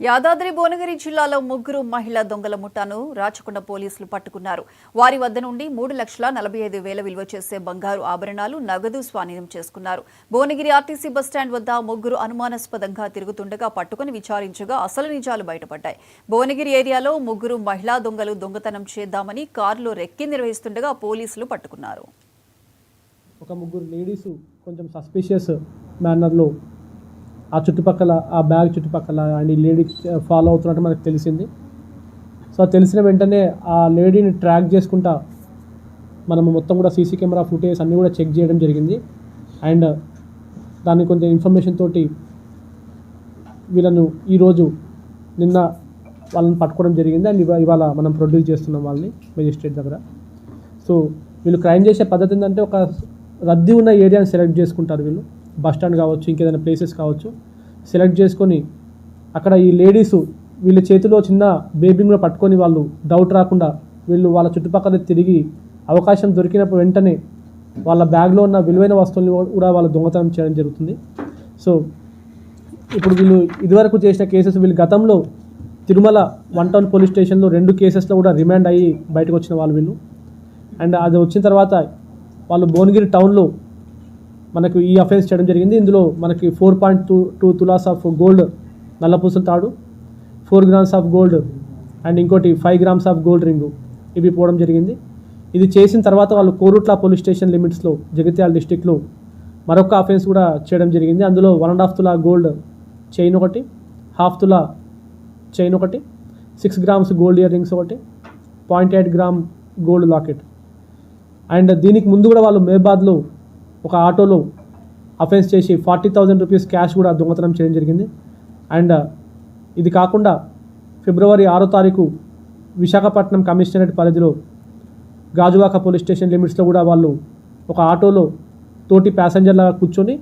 యాదాద్రి భువనగిరి జిల్లాలో ముగ్గురు మహిళా దొంగల ముఠాను రాచకొండ పోలీసులు పట్టుకున్నారు. వారి వద్ద నుండి 3,45,000 విలువ చేసే బంగారు ఆభరణాలు, నగదు స్వాధీనం చేసుకున్నారు. భువనగిరి ఆర్టీసీ బస్టాండ్ వద్ద ముగ్గురు అనుమానాస్పదంగా తిరుగుతుండగా పట్టుకుని విచారించగా అసలు నిజాలు బయటపడ్డాయి. భువనగిరి ఏరియాలో ముగ్గురు మహిళా దొంగలు దొంగతనం చేద్దామని కారులో రెక్కి నిర్వహిస్తుండగా పోలీసులు పట్టుకున్నారు. ఒక ముగ్గురు లేడీస్ కొంచెం సస్పిషియస్ మేనర్లో ఆ చుట్టుపక్కల ఆ బ్యాగ్ చుట్టుపక్కల అండ్ ఈ లేడీ ఫాలో అవుతున్నట్టు మనకు తెలిసింది. సో తెలిసిన వెంటనే ఆ లేడీని ట్రాక్ చేసుకుంటా మనము మొత్తం కూడా సీసీ కెమెరా ఫుటేజ్ అన్నీ కూడా చెక్ చేయడం జరిగింది. అండ్ దానికి కొంచెం ఇన్ఫర్మేషన్ తోటి వీళ్ళను ఈరోజు నిన్న వాళ్ళని పట్టుకోవడం జరిగింది. అండ్ ఇవాళ మనం ప్రొడ్యూస్ చేస్తున్నాం వాళ్ళని మెజిస్ట్రేట్ దగ్గర. సో వీళ్ళు క్రైమ్ చేసే పద్ధతి ఏంటంటే ఒక రద్దీ ఉన్న ఏరియాని సెలెక్ట్ చేసుకుంటారు. వీళ్ళు బస్ స్టాండ్ కావచ్చు, ఇంకేదైనా ప్లేసెస్ కావచ్చు, సెలెక్ట్ చేసుకొని అక్కడ ఈ లేడీసు వీళ్ళ చేతిలో చిన్న బేబీని కూడా పట్టుకొని వాళ్ళు డౌట్ రాకుండా వీళ్ళు వాళ్ళ చుట్టుపక్కల తిరిగి అవకాశం దొరికినప్పుడు వెంటనే వాళ్ళ బ్యాగ్లో ఉన్న విలువైన వస్తువుల్ని కూడా వాళ్ళు దొంగతనం చేయడం జరుగుతుంది. సో ఇప్పుడు వీళ్ళు ఇదివరకు చేసిన కేసెస్, వీళ్ళు గతంలో తిరుమల 1 టౌన్ పోలీస్ స్టేషన్లో 2 కేసెస్లో కూడా రిమాండ్ అయ్యి బయటకు వచ్చిన వాళ్ళు వీళ్ళు. అండ్ అది వచ్చిన తర్వాత వాళ్ళు భువనగిరి టౌన్లో మనకు ఈ అఫెన్స్ చేయడం జరిగింది. ఇందులో మనకి 4.22 తులాస్ ఆఫ్ గోల్డ్ నల్లపూసల తాడు, 4 గ్రామ్స్ ఆఫ్ గోల్డ్ అండ్ ఇంకోటి 5 గ్రామ్స్ ఆఫ్ గోల్డ్ రింగు ఇవి పోవడం జరిగింది. ఇది చేసిన తర్వాత వాళ్ళు కోరుట్ల పోలీస్ స్టేషన్ లిమిట్స్లో జగిత్యాల డిస్టిక్లో మరొక అఫెన్స్ కూడా చేయడం జరిగింది. అందులో 1.5 తులా గోల్డ్ చైన్ ఒకటి, 1/2 తులా చైన్ ఒకటి, 6 గ్రామ్స్ గోల్డ్ ఇయర్ రింగ్స్ ఒకటి, 0.8 గ్రామ్ గోల్డ్ లాకెట్. అండ్ దీనికి ముందు కూడా వాళ్ళు మేబాద్లో ఒక ఆటోలో అఫెన్స్ చేసి 40,000 రూపీస్ క్యాష్ కూడా దొంగతనం చేయడం జరిగింది. అండ్ ఇది కాకుండా ఫిబ్రవరి 6వ తారీఖు విశాఖపట్నం కమిషనరేట్ పరిధిలో గాజువాక పోలీస్ స్టేషన్ లిమిట్స్లో కూడా వాళ్ళు ఒక ఆటోలో తోటి ప్యాసింజర్లా కూర్చొని